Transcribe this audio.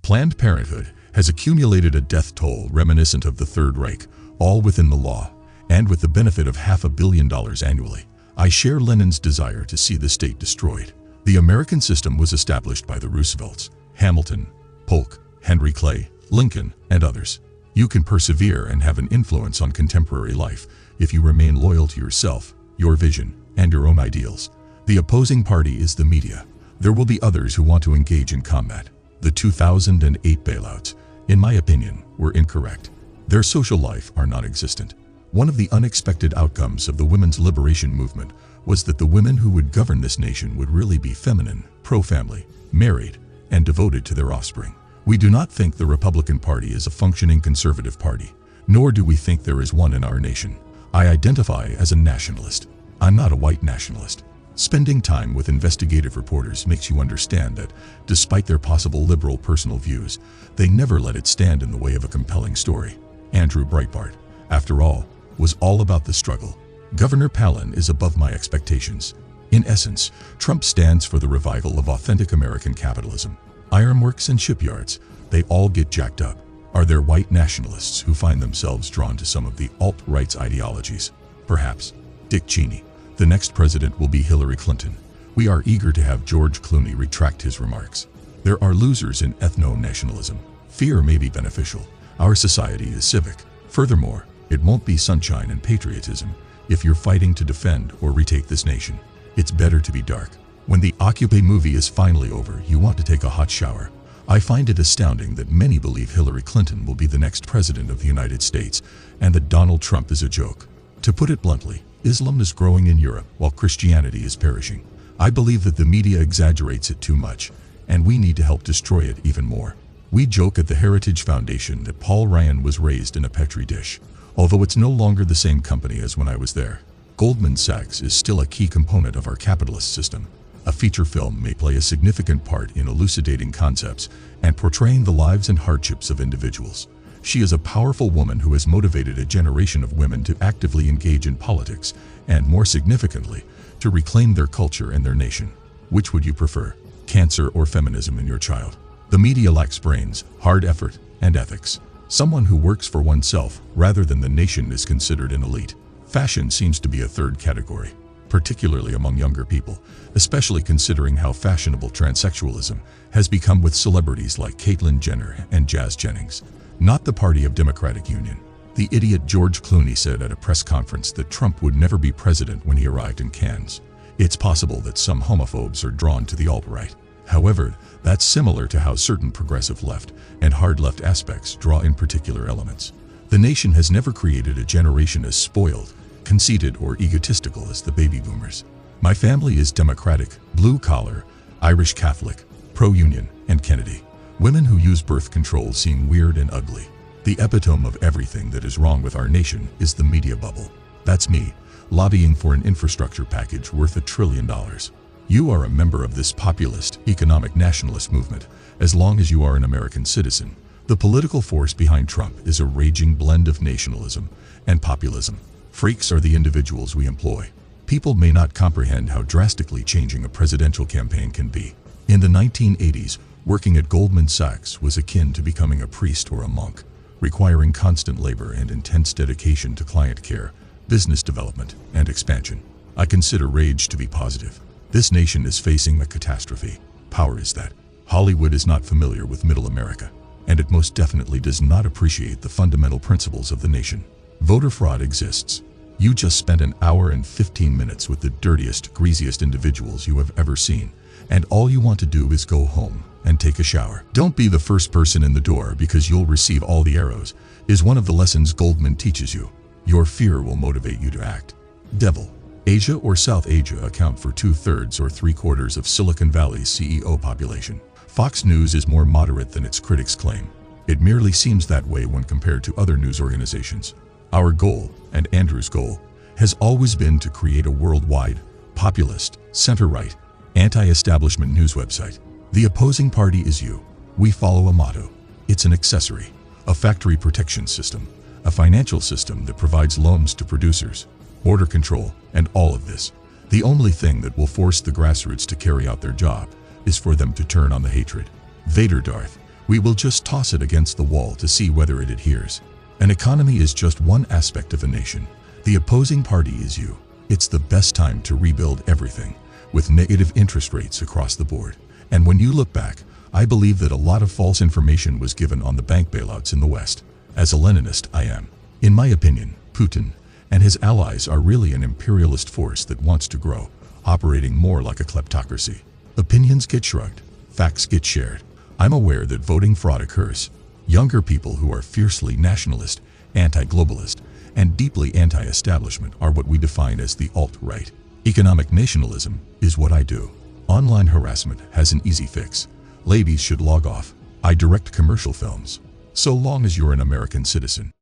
Planned Parenthood has accumulated a death toll reminiscent of the Third Reich, all within the law, and with the benefit of $500 million annually. I share Lenin's desire to see the state destroyed. The American system was established by the Roosevelts, Hamilton, Polk, Henry Clay, Lincoln, and others. You can persevere and have an influence on contemporary life if you remain loyal to yourself, your vision, and your own ideals. The opposing party is the media. There will be others who want to engage in combat. The 2008 bailouts, in my opinion, were incorrect. Their social life are non-existent. One of the unexpected outcomes of the women's liberation movement was that the women who would govern this nation would really be feminine, pro-family, married, and devoted to their offspring. We do not think the Republican Party is a functioning conservative party, nor do we think there is one in our nation. I identify as a nationalist. I'm not a white nationalist. Spending time with investigative reporters makes you understand that, despite their possible liberal personal views, they never let it stand in the way of a compelling story. Andrew Breitbart, after all, was all about the struggle. Governor Palin is above my expectations. In essence, Trump stands for the revival of authentic American capitalism. Ironworks and shipyards, they all get jacked up. Are there white nationalists who find themselves drawn to some of the alt-right's ideologies? Perhaps. Dick Cheney. The next president will be Hillary Clinton. We are eager to have George Clooney retract his remarks. There are losers in ethno-nationalism. Fear may be beneficial. Our society is civic. Furthermore, it won't be sunshine and patriotism if you're fighting to defend or retake this nation. It's better to be dark. When the Occupy movie is finally over, you want to take a hot shower. I find it astounding that many believe Hillary Clinton will be the next president of the United States and that Donald Trump is a joke. To put it bluntly, Islam is growing in Europe while Christianity is perishing. I believe that the media exaggerates it too much, and we need to help destroy it even more. We joke at the Heritage Foundation that Paul Ryan was raised in a petri dish, although it's no longer the same company as when I was there. Goldman Sachs is still a key component of our capitalist system. A feature film may play a significant part in elucidating concepts and portraying the lives and hardships of individuals. She is a powerful woman who has motivated a generation of women to actively engage in politics and, more significantly, to reclaim their culture and their nation. Which would you prefer, cancer or feminism in your child? The media lacks brains, hard effort, and ethics. Someone who works for oneself rather than the nation is considered an elite. Fashion seems to be a third category, particularly among younger people, especially considering how fashionable transsexualism has become with celebrities like Caitlyn Jenner and Jazz Jennings. Not the party of Democratic Union. The idiot George Clooney said at a press conference that Trump would never be president when he arrived in Cannes. It's possible that some homophobes are drawn to the alt-right. However, that's similar to how certain progressive left and hard left aspects draw in particular elements. The nation has never created a generation as spoiled, conceited, or egotistical as the baby boomers. My family is Democratic, blue-collar, Irish Catholic, pro-union, and Kennedy. Women who use birth control seem weird and ugly. The epitome of everything that is wrong with our nation is the media bubble. That's me, lobbying for an infrastructure package worth $1 trillion. You are a member of this populist, economic nationalist movement, as long as you are an American citizen. The political force behind Trump is a raging blend of nationalism and populism. Freaks are the individuals we employ. People may not comprehend how drastically changing a presidential campaign can be. In the 1980s, working at Goldman Sachs was akin to becoming a priest or a monk, requiring constant labor and intense dedication to client care, business development, and expansion. I consider rage to be positive. This nation is facing a catastrophe. Power is that. Hollywood is not familiar with middle America, and it most definitely does not appreciate the fundamental principles of the nation. Voter fraud exists. You just spent an hour and 15 minutes with the dirtiest, greasiest individuals you have ever seen, and all you want to do is go home and take a shower. Don't be the first person in the door because you'll receive all the arrows, is one of the lessons Goldman teaches you. Your fear will motivate you to act. Devil. Asia or South Asia account for 2/3 or 3/4 of Silicon Valley's CEO population. Fox News is more moderate than its critics claim. It merely seems that way when compared to other news organizations. Our goal, and Andrew's goal, has always been to create a worldwide, populist, center-right, anti-establishment news website. The opposing party is you. We follow a motto. It's an accessory, a factory protection system, a financial system that provides loans to producers, border control, and all of this. The only thing that will force the grassroots to carry out their job is for them to turn on the hatred. Vader Darth, We will just toss it against the wall to see whether it adheres. An economy is just one aspect of a nation. The opposing party is you. It's the best time to rebuild everything, with negative interest rates across the board. And when you look back, I believe that a lot of false information was given on the bank bailouts in the West. As a Leninist, I am. In my opinion, Putin and his allies are really an imperialist force that wants to grow, operating more like a kleptocracy. Opinions get shrugged, facts get shared. I'm aware that voting fraud occurs. Younger people who are fiercely nationalist, anti-globalist, and deeply anti-establishment are what we define as the alt-right. Economic nationalism is what I do. Online harassment has an easy fix. Ladies should log off. I direct commercial films. So long as you're an American citizen.